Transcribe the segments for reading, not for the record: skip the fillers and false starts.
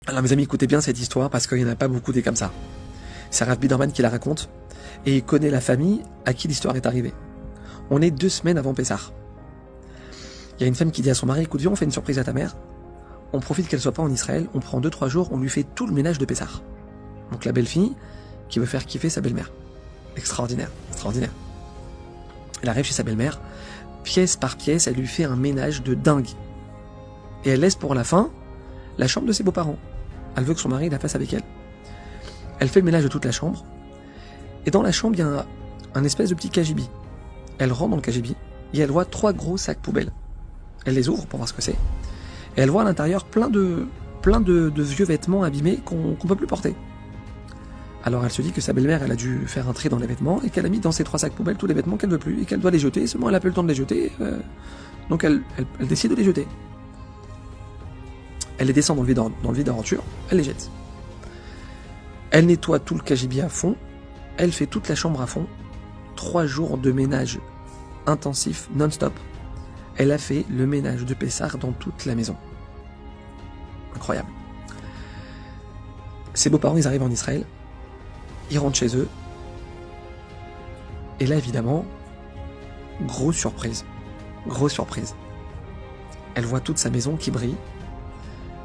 Alors mes amis, écoutez bien cette histoire parce qu'il n'y en a pas beaucoup des comme ça. C'est Rav Biderman qui la raconte et il connaît la famille à qui l'histoire est arrivée. On est 2 semaines avant Pessah. Il y a une femme qui dit à son mari, écoute, viens, on fait une surprise à ta mère. On profite qu'elle soit pas en Israël, on prend 2-3 jours, on lui fait tout le ménage de Pessah. Donc la belle-fille qui veut faire kiffer sa belle-mère. Extraordinaire, extraordinaire. Elle arrive chez sa belle-mère, pièce par pièce, elle lui fait un ménage de dingue. Et elle laisse pour la fin la chambre de ses beaux-parents. Elle veut que son mari la fasse avec elle. Elle fait le ménage de toute la chambre. Et dans la chambre, il y a un espèce de petit cagibi. Elle rentre dans le cagibi et elle voit 3 gros sacs poubelles. Elle les ouvre pour voir ce que c'est. Et elle voit à l'intérieur plein de vieux vêtements abîmés qu'on peut plus porter. Alors elle se dit que sa belle-mère, elle a dû faire un tri dans les vêtements et qu'elle a mis dans ces 3 sacs poubelles tous les vêtements qu'elle veut plus et qu'elle doit les jeter. Seulement elle a pas eu le temps de les jeter. Donc elle décide de les jeter. Elle les descend dans le vide d'aventure, elle les jette. Elle nettoie tout le cagibi à fond, elle fait toute la chambre à fond, 3 jours de ménage intensif, non-stop. Elle a fait le ménage de Pessah dans toute la maison. Incroyable. Ses beaux-parents, ils arrivent en Israël, ils rentrent chez eux, et là, évidemment, grosse surprise. Grosse surprise. Elle voit toute sa maison qui brille,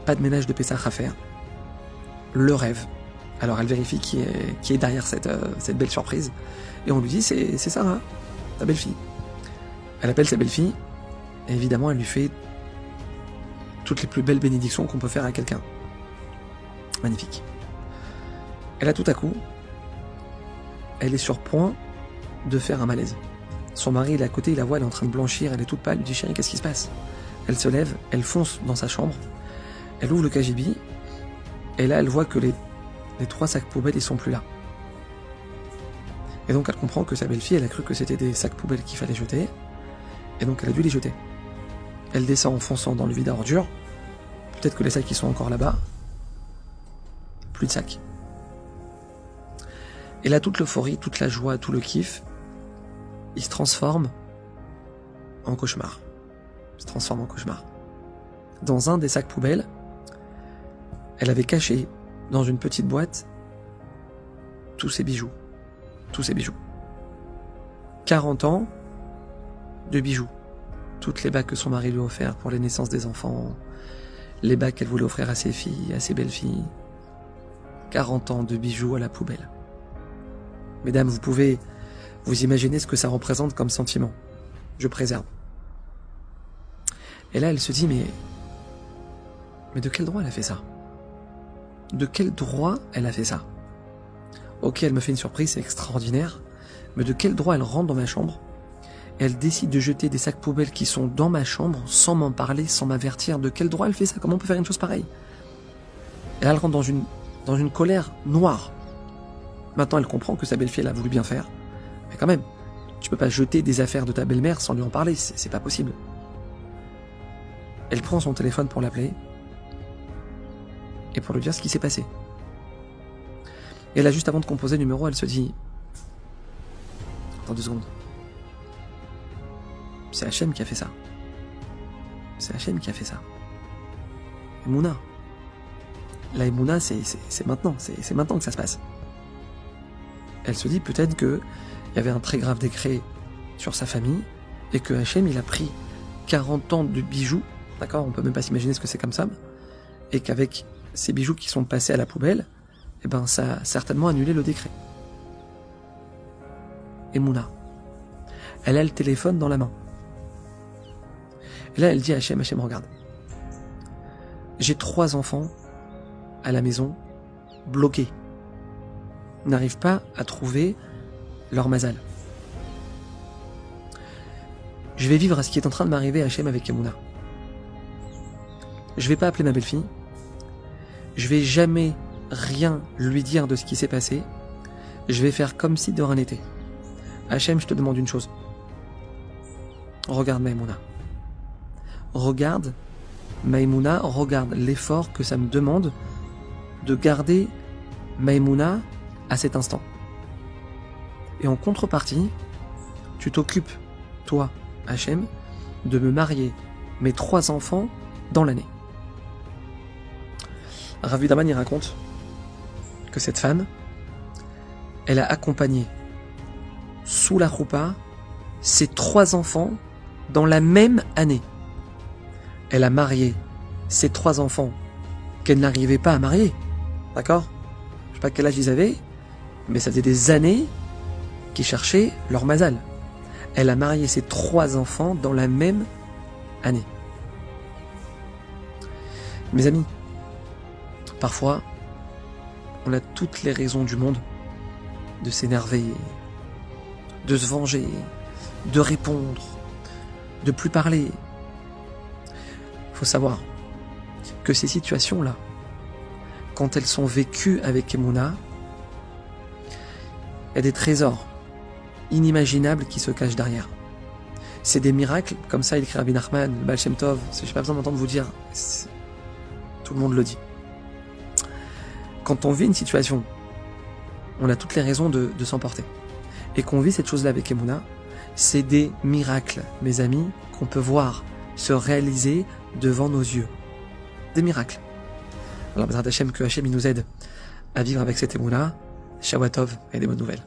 pas de ménage de Pessah à faire, le rêve. Alors elle vérifie qui est derrière cette belle surprise, et on lui dit c'est Sarah, ta belle-fille. Elle appelle sa belle-fille, et évidemment elle lui fait toutes les plus belles bénédictions qu'on peut faire à quelqu'un. Magnifique. Et là tout à coup, elle est sur point de faire un malaise. Son mari il est à côté, il la voit, elle est en train de blanchir, elle est toute pâle, il lui dit chérie, qu'est-ce qui se passe? Elle se lève, elle fonce dans sa chambre, elle ouvre le cagibi, et là elle voit que les 3 sacs poubelles ils sont plus là. Et donc elle comprend que sa belle-fille, elle a cru que c'était des sacs poubelles qu'il fallait jeter, et donc elle a dû les jeter. Elle descend en fonçant dans le vide à ordures, peut-être que les sacs qui sont encore là-bas, plus de sacs. Et là toute l'euphorie, toute la joie, tout le kiff, il se transforme en cauchemar. Il se transforme en cauchemar. Dans un des sacs poubelles, elle avait caché dans une petite boîte tous ses bijoux. Tous ses bijoux. 40 ans de bijoux. Toutes les bagues que son mari lui a offertes pour les naissances des enfants, les bagues qu'elle voulait offrir à ses filles, à ses belles-filles. 40 ans de bijoux à la poubelle. Mesdames, vous pouvez vous imaginer ce que ça représente comme sentiment. Je préserve. Et là, elle se dit, mais de quel droit elle a fait ça? De quel droit elle a fait ça? Ok, elle me fait une surprise, c'est extraordinaire, mais de quel droit elle rentre dans ma chambre et elle décide de jeter des sacs poubelles qui sont dans ma chambre sans m'en parler, sans m'avertir? De quel droit elle fait ça? Comment on peut faire une chose pareille? Et là, elle rentre dans une colère noire. Maintenant, elle comprend que sa belle-fille, elle a voulu bien faire, mais quand même, tu peux pas jeter des affaires de ta belle-mère sans lui en parler, c'est pas possible. Elle prend son téléphone pour l'appeler et pour lui dire ce qui s'est passé. Et là, juste avant de composer le numéro, elle se dit « Attends 2 secondes. C'est Hachem qui a fait ça. C'est Hachem qui a fait ça. Emouna. La Emouna, c'est maintenant. C'est maintenant que ça se passe. » Elle se dit peut-être qu'il y avait un très grave décret sur sa famille et que Hachem, il a pris 40 ans de bijoux, d'accord, on peut même pas s'imaginer ce que c'est comme ça, et qu'avec ces bijoux qui sont passés à la poubelle, eh ben ça a certainement annulé le décret. Et Mouna, elle a le téléphone dans la main. Et là, elle dit à Hachem, regarde. J'ai 3 enfants à la maison, bloqués. Ils n'arrivent pas à trouver leur mazal. Je vais vivre à ce qui est en train de m'arriver à Hachem avec Emouna. Je vais pas appeler ma belle-fille. Je vais jamais rien lui dire de ce qui s'est passé. Je vais faire comme si de rien n'était. Hachem, je te demande une chose. Regarde Maïmouna. Regarde Maïmouna, regarde l'effort que ça me demande de garder Maïmouna à cet instant. Et en contrepartie, tu t'occupes, toi, Hachem, de me marier mes 3 enfants dans l'année. Rav Biderman il raconte que cette femme, elle a accompagné sous la choupa ses 3 enfants dans la même année. Elle a marié ses 3 enfants qu'elle n'arrivait pas à marier. D'accord? Je sais pas quel âge ils avaient, mais ça faisait des années qu'ils cherchaient leur mazal. Elle a marié ses 3 enfants dans la même année. Mes amis, parfois, on a toutes les raisons du monde de s'énerver, de se venger, de répondre, de plus parler. Il faut savoir que ces situations-là, quand elles sont vécues avec Emouna, il y a des trésors inimaginables qui se cachent derrière. C'est des miracles, comme ça il écrit Rabbi Nachman, le Baal Shem Tov, je n'ai pas besoin d'entendre vous dire, tout le monde le dit. Quand on vit une situation, on a toutes les raisons de s'emporter. Et qu'on vit cette chose-là avec Emouna, c'est des miracles, mes amis, qu'on peut voir se réaliser devant nos yeux. Des miracles. Alors, Bezrat Hashem, que Hashem il nous aide à vivre avec cette Emouna. Shabbat Tov et des bonnes nouvelles.